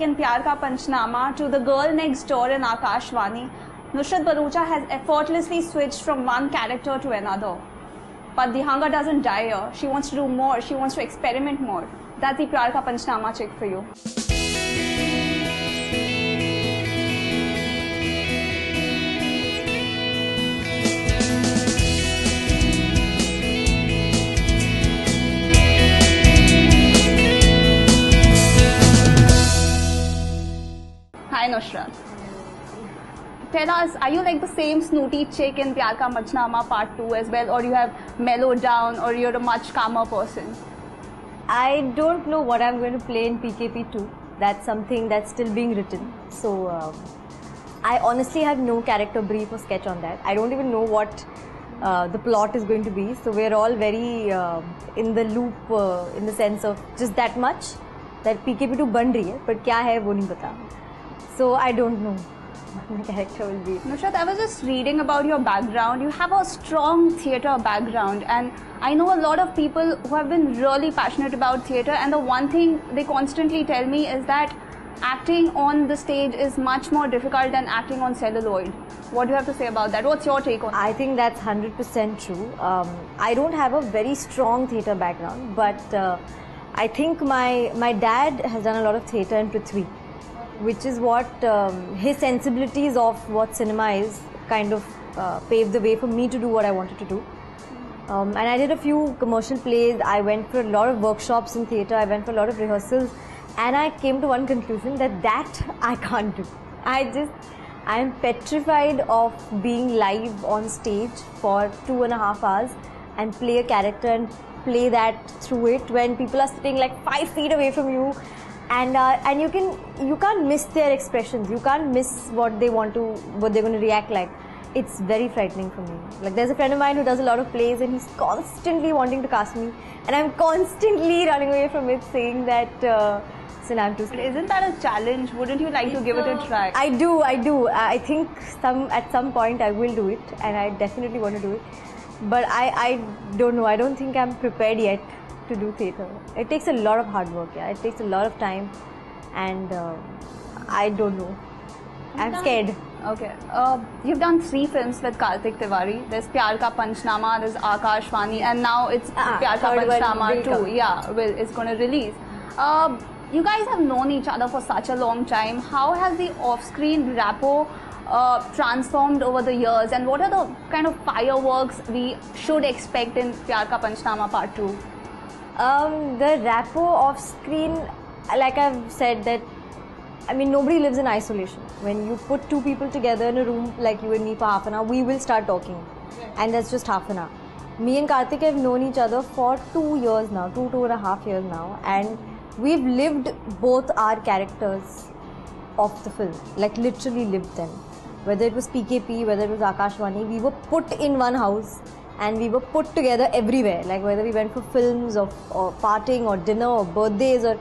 chick in Pyar Ka Panchnama to the girl next door in Akashvani, Nusrat Bharucha has effortlessly switched from one character to another. But the hunger doesn't die here. She wants to do more. She wants to experiment more. That's the Pyar Ka Panchnama chick for you. Hi Nusrat. Tell us, are you like the same snooty chick in Pyar Ka Panchnama Part 2 as well, or you have mellowed down, or you're a much calmer person? I don't know what I'm going to play in PKP 2. That's something that's still being written. So I honestly have no character brief or sketch on that. I don't even know what the plot is going to be. So we're all very in the loop in the sense of just that much that PKP 2 बन रही है, but क्या है वो नहीं पता. So I don't know what my character will be. Nusrat, I was just reading about your background. You have a strong theatre background, and I know a lot of people who have been really passionate about theatre, and the one thing they constantly tell me is that acting on the stage is much more difficult than acting on celluloid. What do you have to say about that? What's your take on it? I think that's 100% true. I don't have a very strong theatre background, but I think my dad has done a lot of theatre in Prithvi, which is what his sensibilities of what cinema is kind of paved the way for me to do what I wanted to do. And I did a few commercial plays. I went for a lot of workshops in theatre. I went for a lot of rehearsals, and I came to one conclusion that I can't do. I'm petrified of being live on stage for 2.5 hours and play a character and play that through it when people are sitting like 5 feet away from you. And you can't miss their expressions. You can't miss what they're going to react like. It's very frightening for me. Like, there's a friend of mine who does a lot of plays, and he's constantly wanting to cast me, and I'm constantly running away from it, saying that I'm too scared. Isn't that a challenge? Wouldn't you like to give it a try? I do. I think at some point I will do it, and I definitely want to do it. But I don't know. I don't think I'm prepared yet to do theatre. It takes a lot of hard work. Yeah, it takes a lot of time, and I don't know. I'm scared. Okay. You've done 3 films with Kartik Tiwari. There's Pyar Ka Panchnama, there's Akashvani, and now it's Pyar Ka Panchnama 2. Yeah, it's going to release. You guys have known each other for such a long time. How has the off-screen rapport transformed over the years, and what are the kind of fireworks we should expect in Pyar Ka Panchnama Part 2? The rapport off screen, like I've said, that I mean, nobody lives in isolation. When you put 2 people together in a room like you and me for half an hour, we will start talking, and that's just half an hour. Me and Kartik have known each other for 2 years now, 2.5 years now, and we've lived both our characters of the film, like literally lived them. Whether it was PKP, whether it was Akashvani, we were put in one house and we were put together everywhere. Like whether we went for films or partying or dinner or birthdays or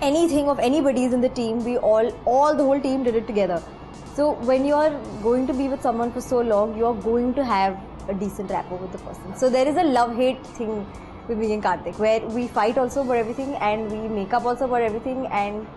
anything of anybody's in the team, we all the whole team did it together. So when you're going to be with someone for so long, you're going to have a decent rapport with the person. So there is a love-hate thing with me and Kartik, where we fight also for everything and we make up also for everything, and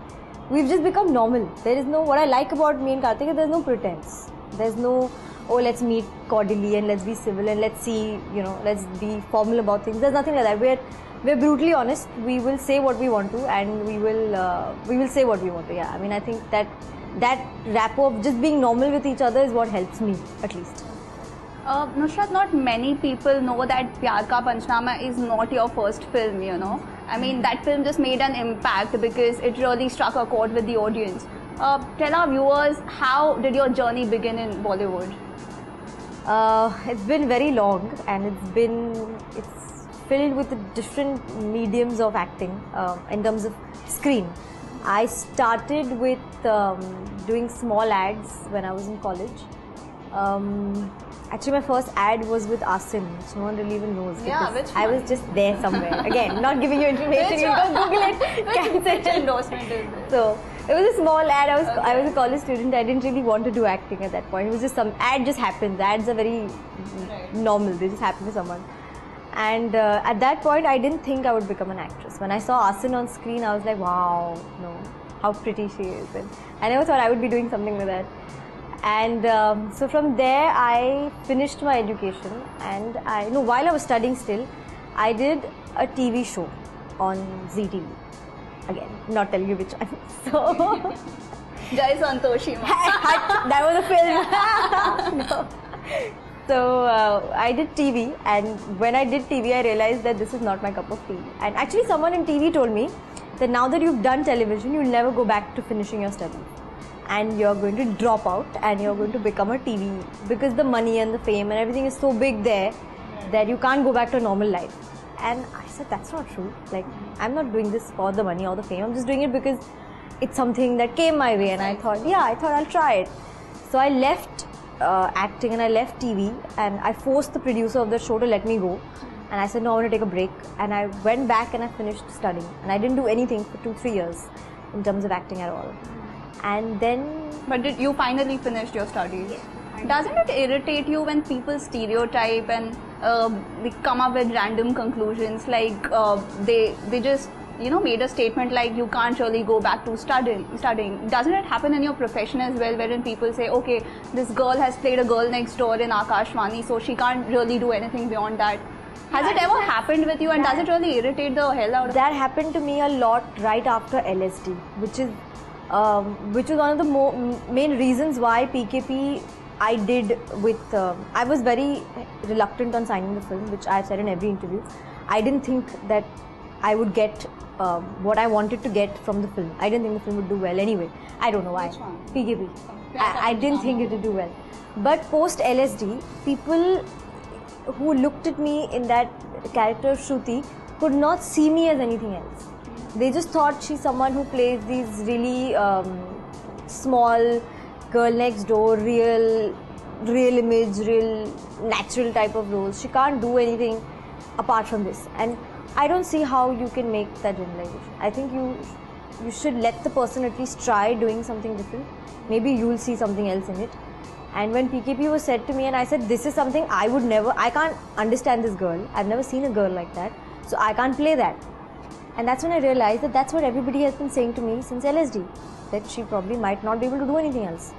we've just become normal. There is no, what I like about me and Kartik is there's no pretense. There's no, oh, let's meet cordially and let's be civil and let's see, let's be formal about things. There's nothing like that. We're brutally honest. We will say what we want to, and we will say what we want to. Yeah, I mean, I think that rapport of just being normal with each other is what helps me, at least. Nusrat, not many people know that Pyar Ka Panchnama is not your first film, I mean, that film just made an impact because it really struck a chord with the audience. Tell our viewers, how did your journey begin in Bollywood? It's been very long, and it's filled with different mediums of acting in terms of screen. I started with doing small ads when I was in college. Actually, my first ad was with Asim, which no one really even knows. Yeah, which one? I was just there somewhere. Again, not giving you information. You go Google it. Which endorsement is this? So it was a small ad. I was a college student. I didn't really want to do acting at that point. It was just some ad just happens. Ads are very normal. They just happen to someone. And at that point, I didn't think I would become an actress. When I saw Asim on screen, I was like, wow, no. how pretty she is. And I never thought I would be doing something like that. And so from there, I finished my education. And while I was studying still, I did a TV show on ZTV. Again, not telling you which one. So Jai Santoshi. that was a film. No. So I did TV, and when I did TV, I realized that this is not my cup of tea. And actually, someone in TV told me that now that you've done television, you'll never go back to finishing your studies. And you're going to drop out and you're going to become a TV, because the money and the fame and everything is so big there that you can't go back to a normal life. And I said, that's not true. Like, I'm not doing this for the money or the fame. I'm just doing it because it's something that came my way, and I thought I'll try it. So I left acting and I left TV, and I forced the producer of the show to let me go. And I said, no, I want to take a break. And I went back and I finished studying. And I didn't do anything for 2-3 years in terms of acting at all. And then... But did you finally finished your studies? Yeah. Doesn't it irritate you when people stereotype and they come up with random conclusions, like they just made a statement like you can't really go back to studying? Doesn't it happen in your profession as well, wherein people say, okay, this girl has played a girl next door in Akashvani, so she can't really do anything beyond that? Has it ever happened with you, and does it really irritate the hell out of you? That happened to me a lot right after LSD, which was one of the main reasons why PKP I did with... I was very reluctant on signing the film, which I've said in every interview. I didn't think that I would get what I wanted to get from the film. I didn't think the film would do well anyway. I don't know why. Which one? PKP. I didn't think it would do well. But post LSD, people who looked at me in that character Shruti could not see me as anything else. They just thought she's someone who plays these really small girl next door, real image, real natural type of roles. She can't do anything apart from this. And I don't see how you can make that generalization. I think you should let the person at least try doing something different. Maybe you'll see something else in it. And when PKP was said to me, and I said, this is something I can't understand this girl. I've never seen a girl like that. So I can't play that. And that's when I realized that that's what everybody has been saying to me since LSD. That she probably might not be able to do anything else.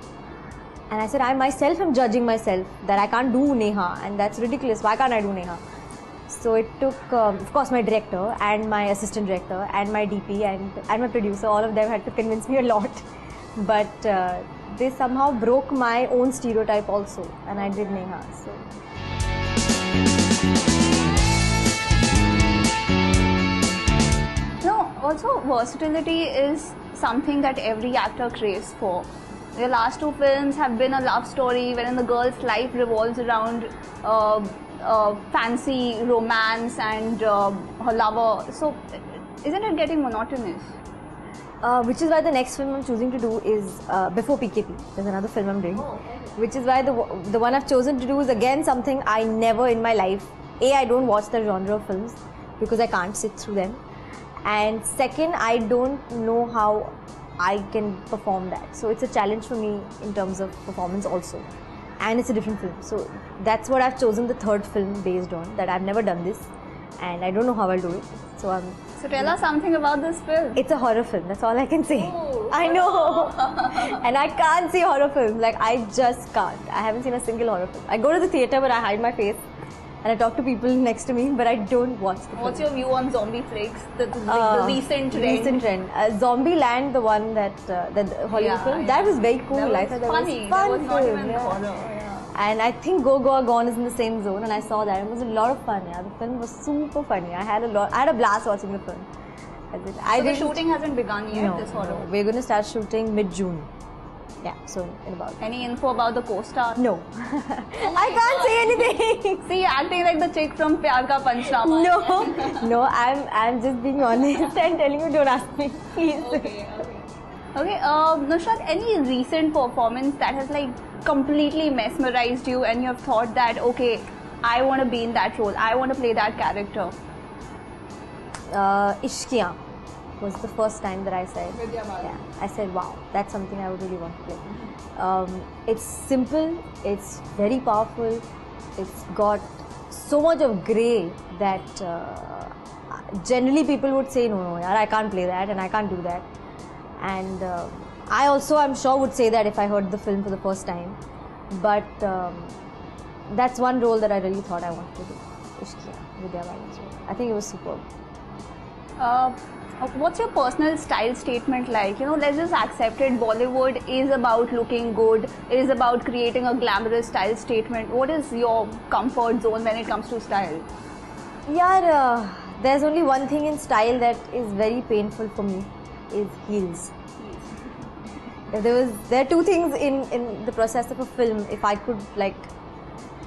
And I said, I myself am judging myself that I can't do Neha, and that's ridiculous. Why can't I do Neha? So it took, of course, my director and my assistant director and my DP and my producer, all of them had to convince me a lot. But they somehow broke my own stereotype also, and I did Neha. So. No, also versatility is something that every actor craves for. The last 2 films have been a love story wherein the girl's life revolves around fancy romance and her lover. So, isn't it getting monotonous? Which is why the next film I'm choosing to do is before PKP. There's another film I'm doing. Oh, okay. Which is why the one I've chosen to do is again something I never in my life. I don't watch the genre of films because I can't sit through them. And second, I don't know how I can perform that. So it's a challenge for me in terms of performance also. And it's a different film. So that's what I've chosen the third film based on, that I've never done this. And I don't know how I'll do it. So tell us something about this film. It's a horror film, that's all I can say. Oh. I know. And I can't see horror films. Like, I just can't. I haven't seen a single horror film. I go to the theatre but I hide my face. And I talk to people next to me, but I don't watch the film. What's your view on zombie flicks? The recent trend. Recent trend. Zombieland, the one that Hollywood film, that was very cool. That I was thought funny. That That was was fun not film. even horror. Yeah. And I think Go Go Gone is in the same zone, and I saw that. It was a lot of fun. Yeah, the film was super funny. I had a blast watching the film. So the shooting hasn't begun yet. This horror. No, we're going to start shooting mid-June. Yeah, so in about. Any info about the co-star? No. I can't say anything. See, acting like the chick from Pyar Ka Panchnama. No, I'm just being honest and telling you, don't ask me, please. Okay, Nusrat, any recent performance that has like completely mesmerized you and you have thought that, okay, I want to be in that role, I want to play that character? Ishqiyan was the first time that I said, I said, wow, that's something I would really want to play. It's simple, it's very powerful, it's got so much of grey that generally people would say, no, I can't play that and I can't do that. And I also, I'm sure, would say that if I heard the film for the first time. But that's one role that I really thought I wanted to do. Ishqiya, Vidya Balan's role. I think it was superb. What's your personal style statement like? You know, let's just accept it. Bollywood is about looking good. It is about creating a glamorous style statement. What is your comfort zone when it comes to style? Yeah, there's only one thing in style that is very painful for me, is heels. There are two things in the process of a film, if I could like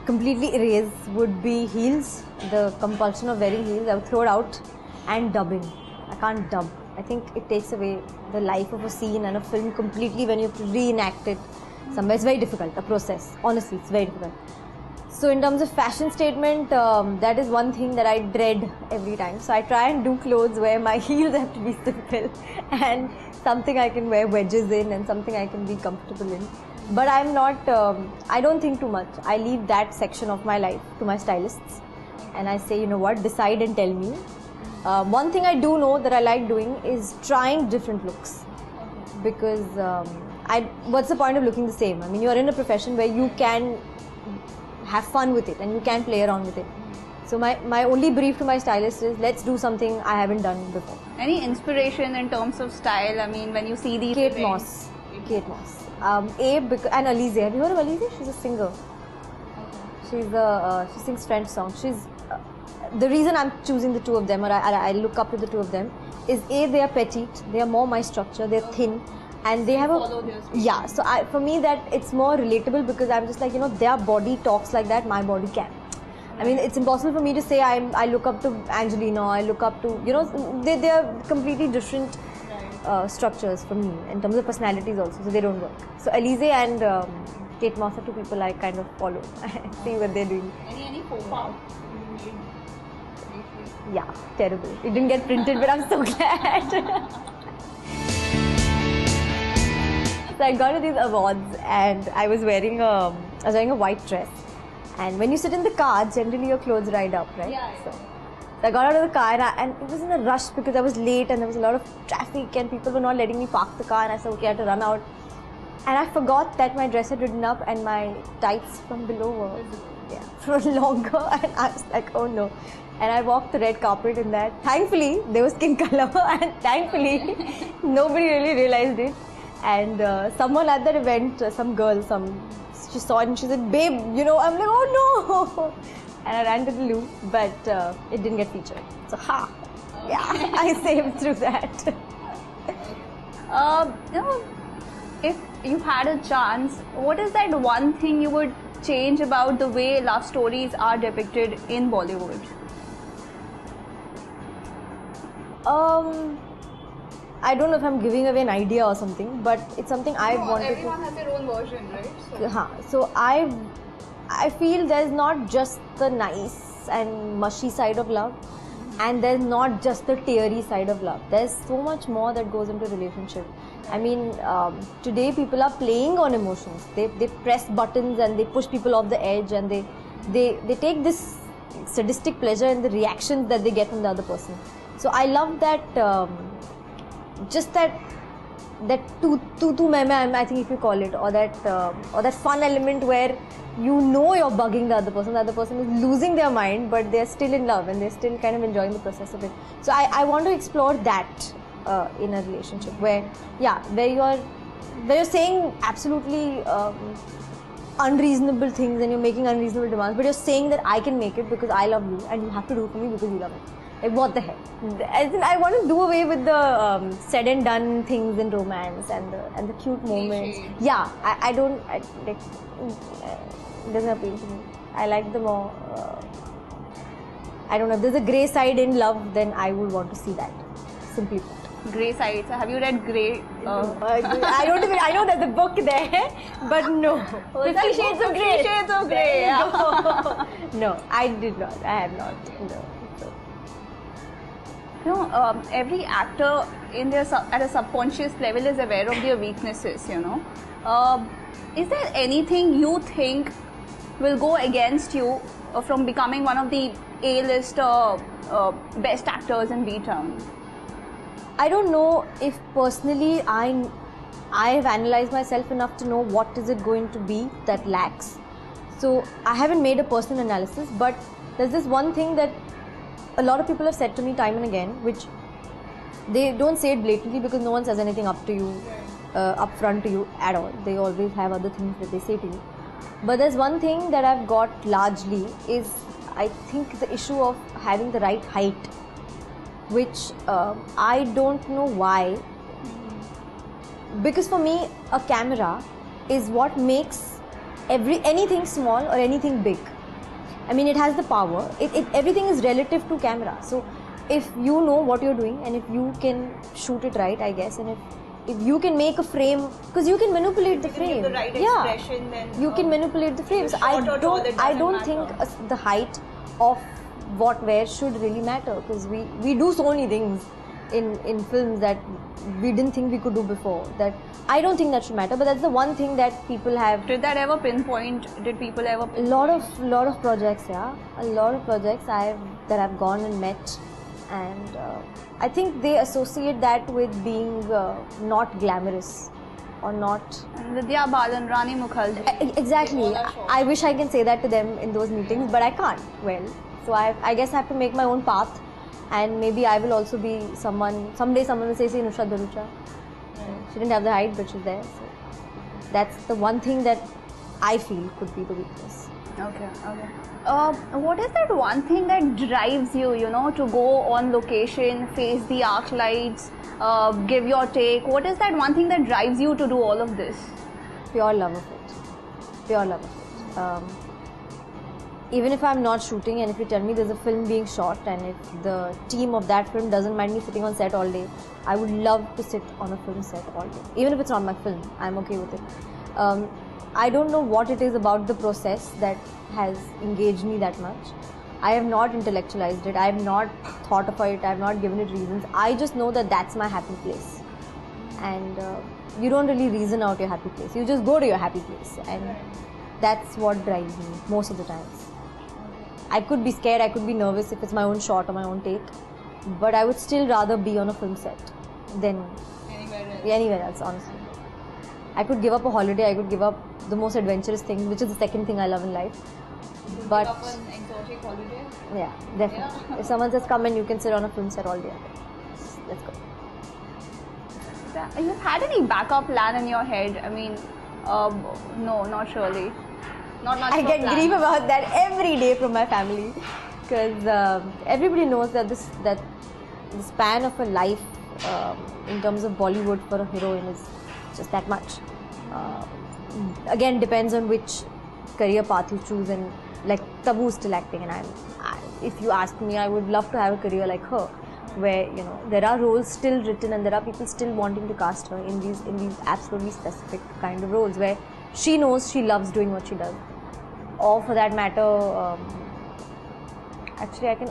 completely erase, would be heels, the compulsion of wearing heels, I would throw it out, and dubbing. I can't dub. I think it takes away the life of a scene and a film completely when you have to reenact it somewhere. It's very difficult, a process. Honestly, it's very difficult. So in terms of fashion statement, that is one thing that I dread every time. So I try and do clothes where my heels have to be simple and something I can wear wedges in and something I can be comfortable in. But I'm not, I don't think too much. I leave that section of my life to my stylists. And I say, you know what, decide and tell me. One thing I do know that I like doing is trying different looks. Because what's the point of looking the same? I mean, you're in a profession where you can have fun with it and you can play around with it. So my only brief to my stylist is, let's do something I haven't done before. Any inspiration in terms of style? I mean, when you see these Kate Moss. And Alizé. Have you heard of Alizé? She's a singer. She sings French songs. The reason I'm choosing the two of them, or I look up to the two of them, is they are petite, they are more my structure, they're thin, and they have so for me that it's more relatable, because I'm just like, you know, their body talks like that, my body can. I mean, it's impossible for me to say I look up to Angelina, I look up to, you know, they are completely different structures for me in terms of personalities also, so they don't work. So Alizé and Kate Moss are two people I kind of follow, see what they're doing. Any faux pas? Yeah, terrible. It didn't get printed, but I'm so glad. So I got to these awards and I was wearing a white dress. And when you sit in the car, generally your clothes ride up, right? Yeah. So I got out of the car and it was in a rush because I was late and there was a lot of traffic and people were not letting me park the car, and I said, okay, I had to run out. And I forgot that my dress had ridden up and my tights from below were longer, and I was like, oh no. And I walked the red carpet in that. Thankfully, there was skin color and thankfully, nobody really realized it. And someone at that event, some girl, she saw it and she said, babe, you know, I'm like, oh no. And I ran to the loo, but it didn't get featured. So, I saved through that. You know, if you had a chance, what is that one thing you would change about the way love stories are depicted in Bollywood? I don't know if I'm giving away an idea or something, but it's something I wanted to... Everyone has their own version, right? So I feel there's not just the nice and mushy side of love, and there's not just the teary side of love. There's so much more that goes into relationship. I mean, today people are playing on emotions. They press buttons and they push people off the edge, and they take this sadistic pleasure in the reactions that they get from the other person. So I love that, just that tu main, I think if you call it, or that fun element where you know you're bugging the other person is losing their mind, but they're still in love and they're still kind of enjoying the process of it. So I want to explore that in a relationship where you're saying absolutely unreasonable things and you're making unreasonable demands, but you're saying that I can make it because I love you and you have to do it for me because you love it. Like, what the heck? I want to do away with the said and done things in romance and the cute moments. Yeah, it doesn't appeal to me. I like the more, I don't know, if there's a grey side in love, then I would want to see that, simply put. Grey side. So have you read Grey? I know there's a book there, but no. 50 Shades of Grey. 50 Shades of Grey. Yeah. No, I did not. I have not. No. You know, every actor at a subconscious level is aware of their weaknesses, you know. Is there anything you think will go against you from becoming one of the A-list best actors in B-Town? I don't know if personally I have analyzed myself enough to know what is it going to be that lacks. So I haven't made a personal analysis, but there's this one thing that a lot of people have said to me time and again, which they don't say it blatantly because no one says anything up to you, up front to you at all. They always have other things that they say to you. But there's one thing that I've got largely is, I think, the issue of having the right height, which I don't know why. Because for me, a camera is what makes anything small or anything big. I mean, it has the power. Everything is relative to camera. So if you know what you're doing and if you can shoot it right, I guess, and if you can make a frame, because you can manipulate the frame. Give the right expression, then you can manipulate the frames. I don't think the height of what where should really matter, because we do so many things in films that we didn't think we could do before. That I don't think that should matter, but that's the one thing that people have. Did that ever pinpoint? Did people ever pinpoint? A lot of projects, yeah. A lot of projects that I've gone and met, and I think they associate that with being not glamorous or not. And Vidya Balan, Rani Mukherjee. Exactly. I wish I can say that to them in those meetings, but I can't. Well, so I guess I have to make my own path, and maybe I will also be someone. Someday someone will say Nusrat Bharucha. She didn't have the height, but she's there. So that's the one thing that I feel could be the weakness. Okay. What is that one thing that drives you, to go on location, face the arc lights, give your take? What is that one thing that drives you to do all of this? Pure love of it. Pure love of it. Even if I'm not shooting, and if you tell me there's a film being shot, and if the team of that film doesn't mind me sitting on set all day, I would love to sit on a film set all day. Even if it's not my film, I'm okay with it. I don't know what it is about the process that has engaged me that much. I have not intellectualized it. I have not thought of it. I have not given it reasons. I just know that that's my happy place. And you don't really reason out your happy place. You just go to your happy place. And that's what drives me most of the times. I could be scared, I could be nervous if it's my own shot or my own take. But I would still rather be on a film set than anywhere else, honestly. I could give up a holiday, I could give up the most adventurous thing, which is the second thing I love in life. But give up an exotic holiday? Yeah, definitely. Yeah. If someone says come and you can sit on a film set all day, let's go. You had any backup plan in your head? I mean, no, not really. Not much. I get grief about that every day from my family, because everybody knows that the span of a life in terms of Bollywood for a heroine is just that much. Again, depends on which career path you choose, and like Tabu is still acting, and if you ask me, I would love to have a career like her, where there are roles still written and there are people still wanting to cast her in these absolutely specific kind of roles where she knows she loves doing what she does. Or for that matter, actually I can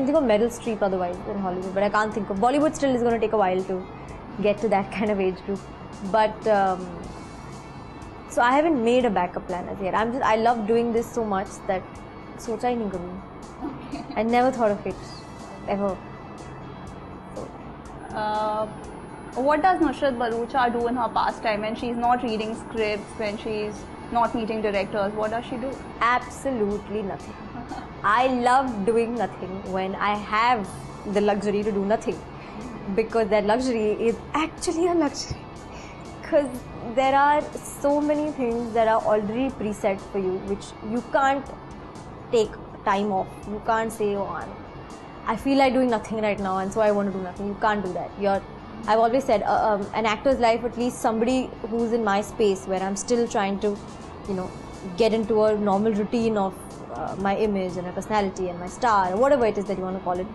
think of Meryl Streep otherwise in Hollywood, but I can't think of Bollywood. Still is going to take a while to get to that kind of age group. But so I haven't made a backup plan as yet. I love doing this so much that socha hi nahi kabhi. I never thought of it ever. What does Nusrat Bharucha do in her pastime when she's not reading scripts, when she's not meeting directors? What does she do? Absolutely nothing. I love doing nothing when I have the luxury to do nothing, because that luxury is actually a luxury. Because there are so many things that are already preset for you, which you can't take time off. You can't say, oh, I feel like doing nothing right now and so I want to do nothing. You can't do that. I've always said an actor's life, at least somebody who's in my space where I'm still trying to, get into a normal routine of my image and my personality and my star, or whatever it is that you want to call it.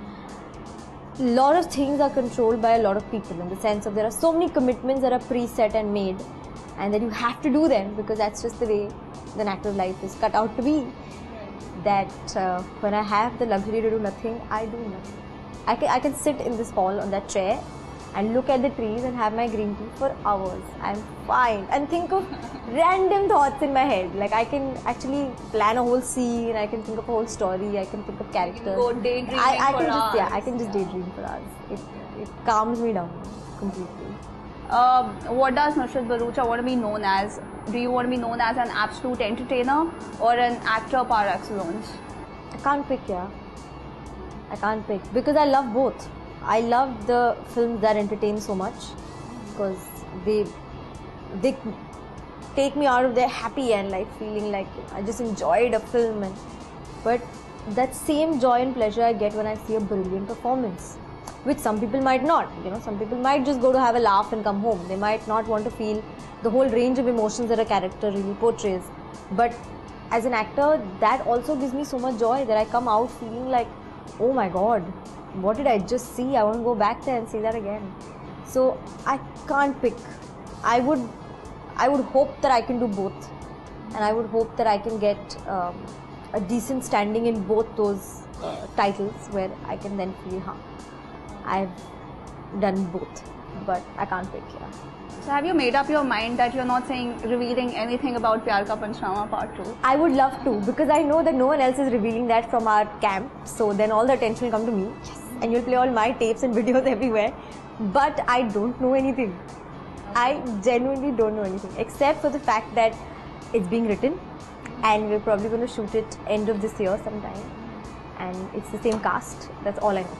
A lot of things are controlled by a lot of people, in the sense of there are so many commitments that are preset and made, and that you have to do them because that's just the way an actor's life is cut out to be. That when I have the luxury to do nothing, I do nothing. I can sit in this hall on that chair and look at the trees and have my green tea for hours. I'm fine. And think of random thoughts in my head. Like I can actually plan a whole scene, I can think of a whole story, I can think of characters. Go daydreaming I for can hours. just, I can just daydream for hours. It calms me down completely. What does Nusrat Bharucha want to be known as? Do you want to be known as an absolute entertainer or an actor par excellence? I can't pick, I can't pick because I love both. I love the films that entertain so much because they take me out of their happy end, like feeling like I just enjoyed a film. But that same joy and pleasure I get when I see a brilliant performance, which some people might not. Some people might just go to have a laugh and come home. They might not want to feel the whole range of emotions that a character really portrays. But as an actor, that also gives me so much joy that I come out feeling like, oh my god, what did I just see? I want to go back there and see that again. So I can't pick. I would hope that I can do both, and I would hope that I can get a decent standing in both those titles, where I can then feel, I've done both, but I can't pick. So have you made up your mind that you're not revealing anything about Pyar Ka Panchnama Part 2? I would love to, because I know that no one else is revealing that from our camp. So then all the attention will come to me. Yes. And you'll play all my tapes and videos everywhere. But I don't know anything. I genuinely don't know anything, except for the fact that it's being written and we're probably going to shoot it end of this year sometime. And it's the same cast. That's all I know.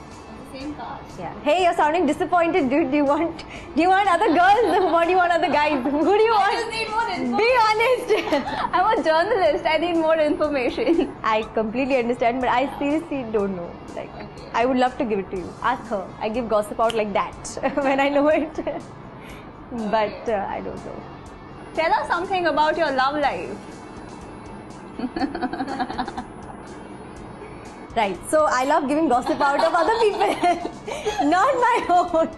Same cast. Yeah. Hey, you're sounding disappointed, dude. Do you want other girls? What do you want other guys? Who do you want? I just need more information. Be honest. I'm a journalist. I need more information. I completely understand, but I seriously don't know. Like, okay. I would love to give it to you. Ask her. I give gossip out like that when I know it. But I don't know. Tell us something about your love life. Right. So I love giving gossip out of other people, not my own.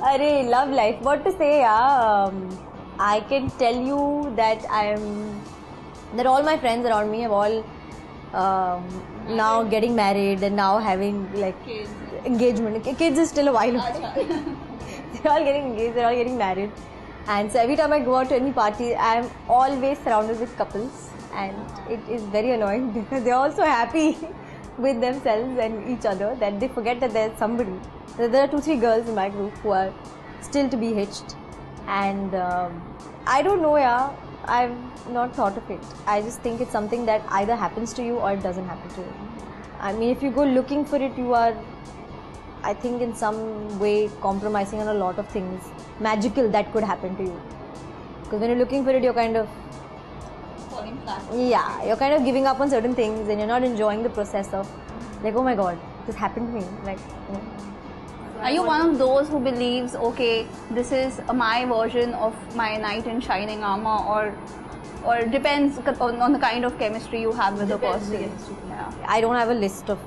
Arey, love life. What to say? I can tell you that all my friends around me have all now getting married and now having like Kids. engagement. Kids is still a while away. They're all getting engaged. They're all getting married. And so every time I go out to any party, I'm always surrounded with couples. And it is very annoying because they're all so happy with themselves and each other that they forget that there's somebody. There are 2-3 girls in my group who are still to be hitched, and I don't know, I've not thought of it. I just think it's something that either happens to you or it doesn't happen to you. I mean, if you go looking for it, you are, I think, in some way compromising on a lot of things magical that could happen to you. Because when you're looking for it, you're kind of you're kind of giving up on certain things and you're not enjoying the process of like, oh my god, this happened to me. Like, Are you one of those who believes, okay, this is my version of my knight in shining armor, or depends on the kind of chemistry you have with the person? Yeah. I don't have a list of.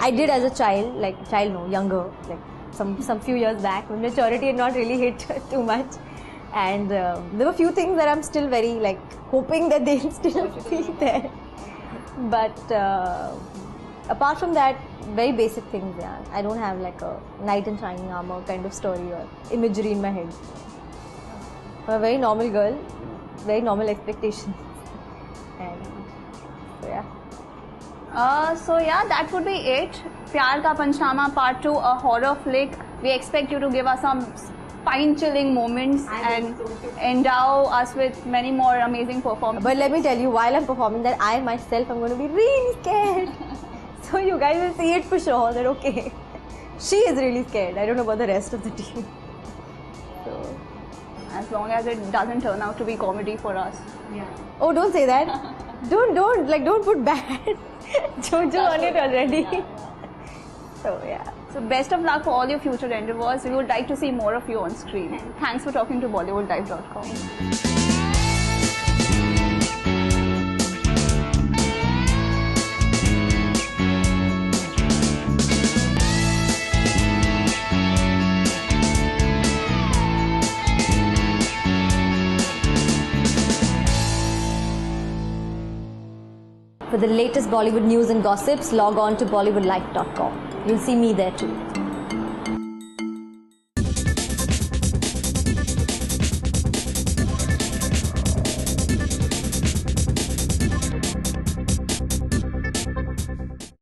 I did as a child, younger, like some few years back when maturity had not really hit too much. And there were a few things that I'm still very like hoping that they'll still be there. But apart from that, very basic things. Yeah, I don't have like a knight in shining armor kind of story or imagery in my head. I'm a very normal girl, very normal expectations, and so yeah. That would be it. Pyar Ka Panchnama Part 2, a horror flick. We expect you to give us some spine-chilling moments and endow us with many more amazing performances. But let me tell you, while I'm performing that, I myself am going to be really scared. So you guys will see it for sure that okay, she is really scared. I don't know about the rest of the team. So, as long as it doesn't turn out to be comedy for us. Yeah. Oh, don't say that. don't put bad Jojo on it already. Yeah. So yeah. So best of luck for all your future endeavors. We would like to see more of you on screen. Thanks for talking to BollywoodLive.com. For the latest Bollywood news and gossips, log on to BollywoodLife.com. You'll see me there too.